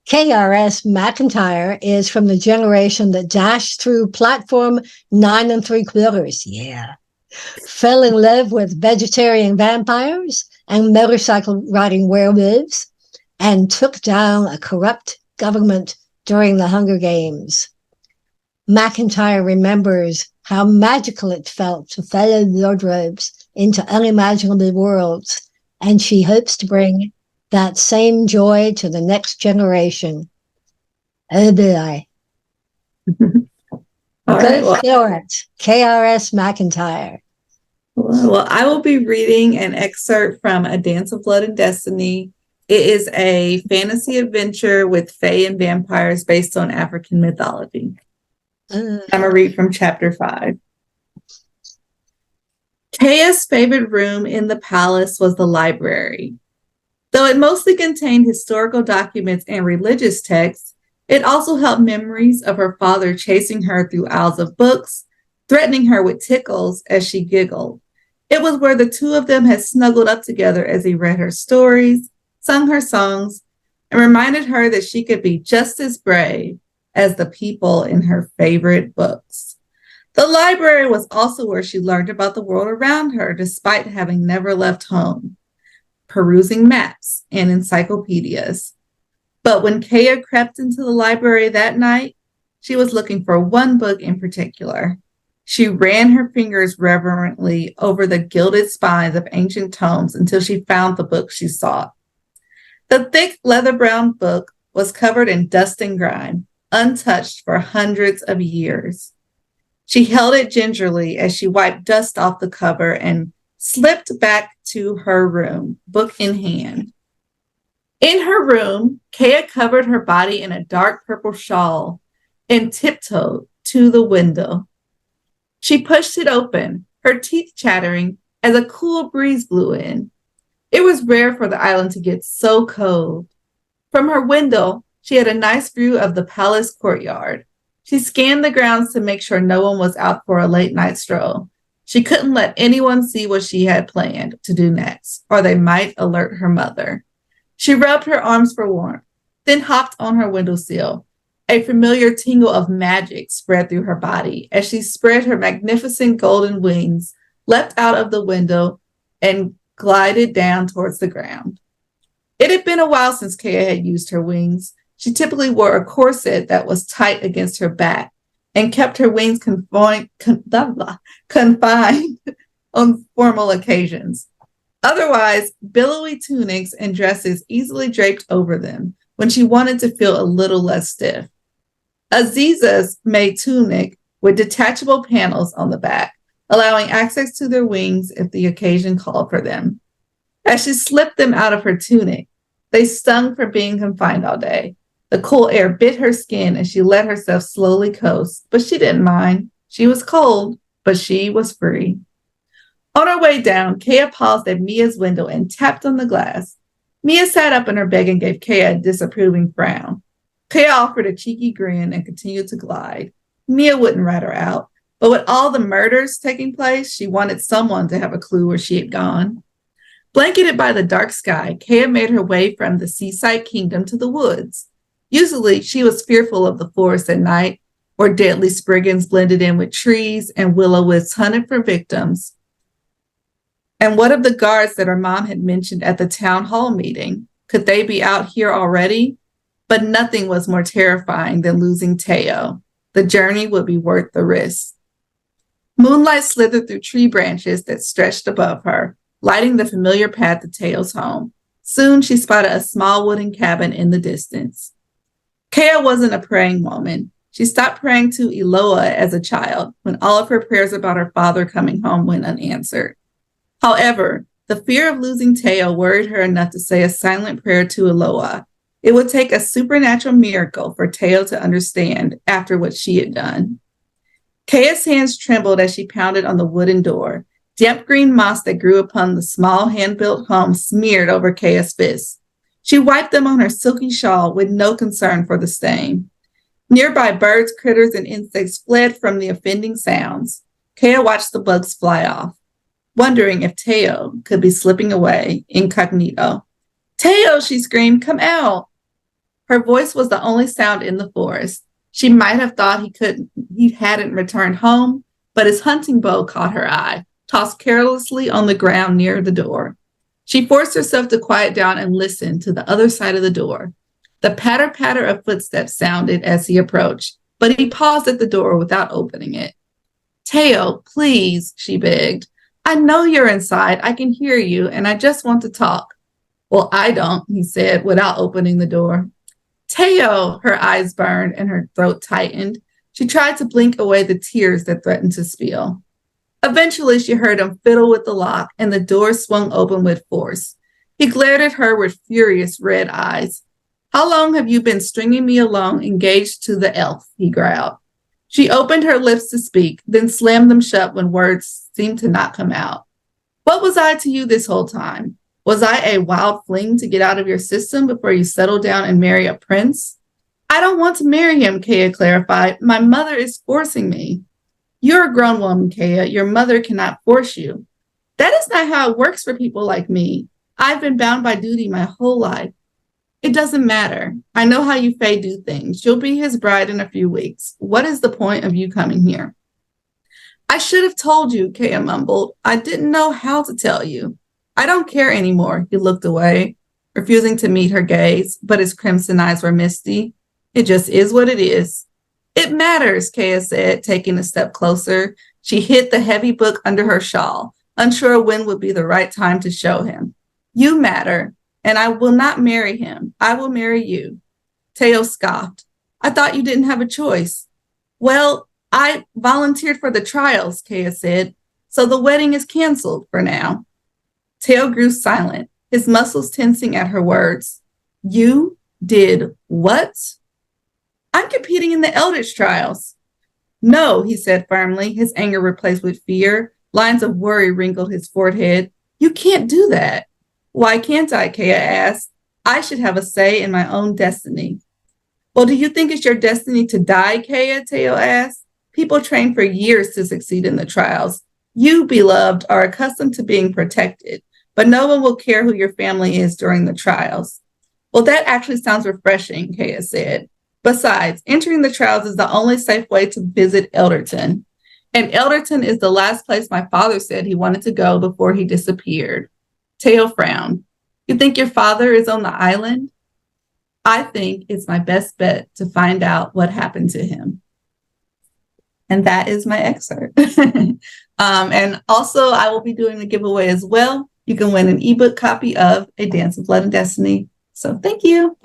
KRS McEntire is from the generation that dashed through platform 9 3/4. Yeah. Fell in love with vegetarian vampires and motorcycle riding werewolves, and took down a corrupt government during the Hunger Games. McEntire remembers how magical it felt to follow wardrobes into unimaginable worlds, and she hopes to bring that same joy to the next generation. Oh boy. Go for it. KRS McEntire. Well, I will be reading an excerpt from A Dance of Blood and Destiny. It is a fantasy adventure with fae and vampires based on African mythology. I'm going to read from chapter 5. Kaya's favorite room in the palace was the library. Though it mostly contained historical documents and religious texts, it also held memories of her father chasing her through aisles of books, threatening her with tickles as she giggled. It was where the two of them had snuggled up together as he read her stories, sung her songs, and reminded her that she could be just as brave as the people in her favorite books. The library was also where she learned about the world around her, despite having never left home, perusing maps and encyclopedias. But when Kaya crept into the library that night, she was looking for one book in particular. She ran her fingers reverently over the gilded spines of ancient tomes until she found the book she sought. The thick leather-brown book was covered in dust and grime, untouched for hundreds of years. She held it gingerly as she wiped dust off the cover and slipped back to her room, book in hand. In her room, Kaya covered her body in a dark purple shawl and tiptoed to the window. She pushed it open, her teeth chattering as a cool breeze blew in. It was rare for the island to get so cold. From her window, she had a nice view of the palace courtyard. She scanned the grounds to make sure no one was out for a late night stroll. She couldn't let anyone see what she had planned to do next, or they might alert her mother. She rubbed her arms for warmth, then hopped on her windowsill. A familiar tingle of magic spread through her body as she spread her magnificent golden wings, leapt out of the window, and glided down towards the ground. It had been a while since Kaya had used her wings. She typically wore a corset that was tight against her back and kept her wings confined on formal occasions. Otherwise, billowy tunics and dresses easily draped over them when she wanted to feel a little less stiff. Aziza's made tunic with detachable panels on the back, allowing access to their wings if the occasion called for them. As she slipped them out of her tunic, they stung from being confined all day. The cool air bit her skin and she let herself slowly coast, but she didn't mind. She was cold, but she was free. On her way down, Kaya paused at Mia's window and tapped on the glass. Mia sat up in her bed and gave Kaya a disapproving frown. Kaya offered a cheeky grin and continued to glide. Mia wouldn't rat her out, but with all the murders taking place, she wanted someone to have a clue where she had gone. Blanketed by the dark sky, Kaya made her way from the seaside kingdom to the woods. Usually, she was fearful of the forest at night, where deadly spriggans blended in with trees and will-o-wisps hunted for victims. And what of the guards that her mom had mentioned at the town hall meeting? Could they be out here already? But nothing was more terrifying than losing Teo. The journey would be worth the risk. Moonlight slithered through tree branches that stretched above her, lighting the familiar path to Teo's home. Soon she spotted a small wooden cabin in the distance. Kaya wasn't a praying woman. She stopped praying to Eloah as a child when all of her prayers about her father coming home went unanswered. However, the fear of losing Teo worried her enough to say a silent prayer to Eloah. It would take a supernatural miracle for Teo to understand after what she had done. Kaya's hands trembled as she pounded on the wooden door. Damp green moss that grew upon the small hand-built home smeared over Kaya's fists. She wiped them on her silky shawl with no concern for the stain. Nearby birds, critters, and insects fled from the offending sounds. Kaya watched the bugs fly off, wondering if Teo could be slipping away incognito. "Teo," she screamed, "come out." Her voice was the only sound in the forest. She might have thought he hadn't returned home, but his hunting bow caught her eye, tossed carelessly on the ground near the door. She forced herself to quiet down and listen to the other side of the door. The patter-patter of footsteps sounded as he approached, but he paused at the door without opening it. Teo, please, she begged. I know you're inside. I can hear you, and I just want to talk. Well, I don't, he said without opening the door. Teo, her eyes burned and her throat tightened. She tried to blink away the tears that threatened to spill. Eventually, she heard him fiddle with the lock, and the door swung open with force. He glared at her with furious red eyes. How long have you been stringing me along, engaged to the elf? He growled. She opened her lips to speak, then slammed them shut when words seemed to not come out. What was I to you this whole time? Was I a wild fling to get out of your system before you settle down and marry a prince? I don't want to marry him, Kea clarified. My mother is forcing me. You're a grown woman, Kea. Your mother cannot force you. That is not how it works for people like me. I've been bound by duty my whole life. It doesn't matter. I know how you Fae do things. You'll be his bride in a few weeks. What is the point of you coming here? I should have told you, Kea mumbled. I didn't know how to tell you. I don't care anymore. He looked away, refusing to meet her gaze, but his crimson eyes were misty. It just is what it is. It matters, Kea said, taking a step closer. She hid the heavy book under her shawl, unsure when would be the right time to show him. You matter, and I will not marry him. I will marry you. Teo scoffed. I thought you didn't have a choice. Well, I volunteered for the trials, Kea said, so the wedding is canceled for now. Teo grew silent, his muscles tensing at her words. You did what? I'm competing in the Eldritch trials. No, he said firmly, his anger replaced with fear. Lines of worry wrinkled his forehead. You can't do that. Why can't I? Kea asked. I should have a say in my own destiny. Well, do you think it's your destiny to die, Kea? Teo asked. People train for years to succeed in the trials. You, beloved, are accustomed to being protected, but no one will care who your family is during the trials. Well, that actually sounds refreshing, Kea said. Besides, entering the trials is the only safe way to visit Elderton. And Elderton is the last place my father said he wanted to go before he disappeared. Teo frowned. You think your father is on the island? I think it's my best bet to find out what happened to him. And that is my excerpt. And also, I will be doing a giveaway as well. You can win an ebook copy of A Dance of Blood and Destiny. So thank you.